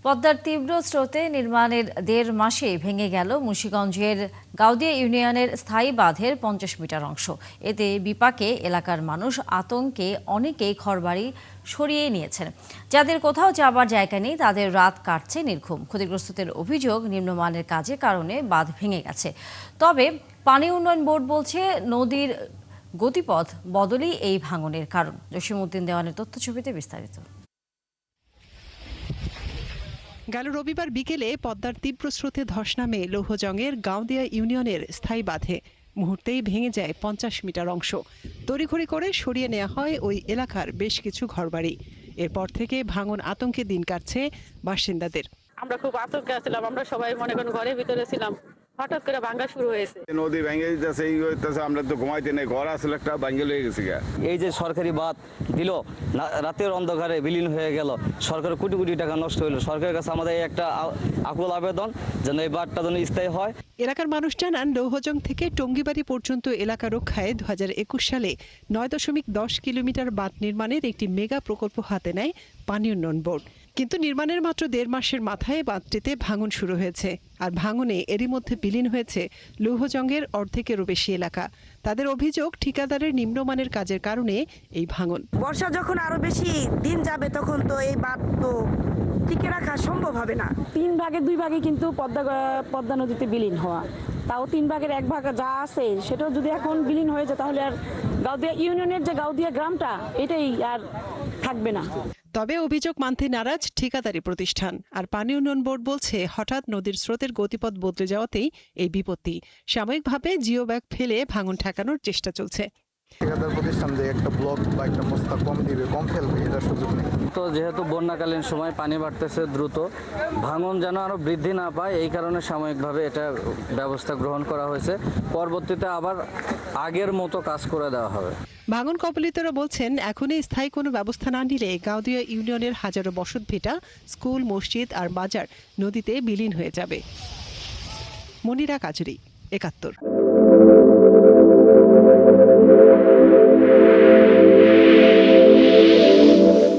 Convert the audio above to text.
পদ্মার তীব্র স্রোতে নির্মাণের ১.৫ মাসে ভেঙে গেল মুন্সিগঞ্জের গাউদিয়া ইউনিয়নের স্থায়ী বাঁধের ৫০ মিটার অংশ। এতে বিপাকে এলাকার মানুষ আতঙ্কে অনেকেই ঘরবাড়ি সরিয়ে নিয়েছেন। যাদের কোথাও যাবার জায়গা নেই তাদের রাত কাটছে নির্ঘুম। ক্ষতিগ্রস্তদের অভিযোগ নিম্নমানের কাজের কারণে বাঁধ ভেঙে গেছে। তবে পানি উন্নয়ন বোর্ড বলছে নদীর গতিপথ বদলই এই ভাঙনের কারণ। জসিমউদ্দিন দেওয়ানের তথ্যছবিতে বিস্তারিত। গেল রবিবার বিকেলে পদ্মার তীব্র স্রোতে ধস নামে লৌহজংয়ের গাউদিয়া ইউনিয়নের স্থায়ী বাঁধে। মুহূর্তেই ভেঙে যায় ৫০ মিটার অংশ। তড়িঘড়ি করে সরিয়ে নেওয়া হয় ওই এলাকার বেশ কিছু ঘরবাড়ি। এরপর থেকে ভাঙন আতঙ্কে দিন কাটছে বাসিন্দাদের। আমরা খুব আতঙ্কে ছিলাম, আমরা সবাই মনে করেন ঘরের ভিতরে ছিলাম। হঠাৎ করে ভাঙা শুরু হয়েছে। নদী ভেঙে যেতেছে, এই হইতেছে, আমরা তো ঘুমাইতে নেই, ঘর আসলে একটা ভাঙে লেগে গেছে। এই যে সরকারি বাঁধ দিল, রাতের অন্ধকারে বিলীন হয়ে গেল, সরকারের কোটি কোটি টাকা নষ্ট হইল। সরকারের কাছে আমাদের একটা আকুল আবেদন যেন এই বাঁধটা যেন স্থায়ী হয়। এলাকার মানুষ জানান, লৌহজং থেকে টঙ্গিবাড়ি পর্যন্ত এলাকা রক্ষায় ২০২১ সালে ৯.১০ কিলোমিটার বাঁধ নির্মাণের একটি মেগা প্রকল্প হাতে নেয় পানি উন্নয়ন বোর্ড। কিন্তু নির্মাণের মাত্র ১.৫ মাসের মাথায় বাঁধটিতে ভাঙন শুরু হয়েছে। আর ভাঙনে এরই মধ্যে বিলীন হয়েছে লৌহজংয়ের অর্ধেকেরও বেশি এলাকা। তাদের অভিযোগ, ঠিকাদারের নিম্নমানের কাজের কারণে এই ভাঙন। বর্ষা যখন আরো বেশি দিন যাবে তখন তো এই বাঁধ তো টিকে রাখা সম্ভব হবে না। ৩ ভাগের ২ ভাগে কিন্তু পদ্মা নদীতে বিলীন হওয়া, তাও ৩ ভাগের ১ ভাগ যা আছে সেটাও যদি এখন বিলীন হয়ে যায় তাহলে আর গাউদিয়া ইউনিয়নের যে গাউদিয়া গ্রামটা এটাই আর থাকবে না। তবে অভিযোগ মানতে নারাজ ঠিকাদারি প্রতিষ্ঠান। আর পানি উন্নয়ন বোর্ড বলছে, হঠাৎ নদীর স্রোতের গতিপথ বদলে যাওয়াতেই এই বিপত্তি। সাময়িকভাবে জিও ব্যাগ ফেলে ভাঙন ঠেকানোর চেষ্টা চলছে। ঠিকাদার প্রতিষ্ঠান যে একটা ব্লক বা একটা মস্তা কম দিবে, কম ফেলবে, এটার সুযোগ নেই। তো যেহেতু বন্যাকালীন সময় পানি বাড়তেছে দ্রুত, ভাঙন যেন আরো বৃদ্ধি না পায় এই কারণে সাময়িকভাবে এটা ব্যবস্থা গ্রহণ করা হয়েছে। পরবর্তীতে আবার আগের মতো কাজ করে দেওয়া হবে। ভাঙন কবলিতরা বলছেন, এখনই স্থায়ী কোনো ব্যবস্থা না নিলে গাউদিয়া ইউনিয়নের হাজারো বসতভিটা, স্কুল, মসজিদ আর বাজার নদীতে বিলীন হয়ে যাবে। মনিরা কাজরি, ৭১।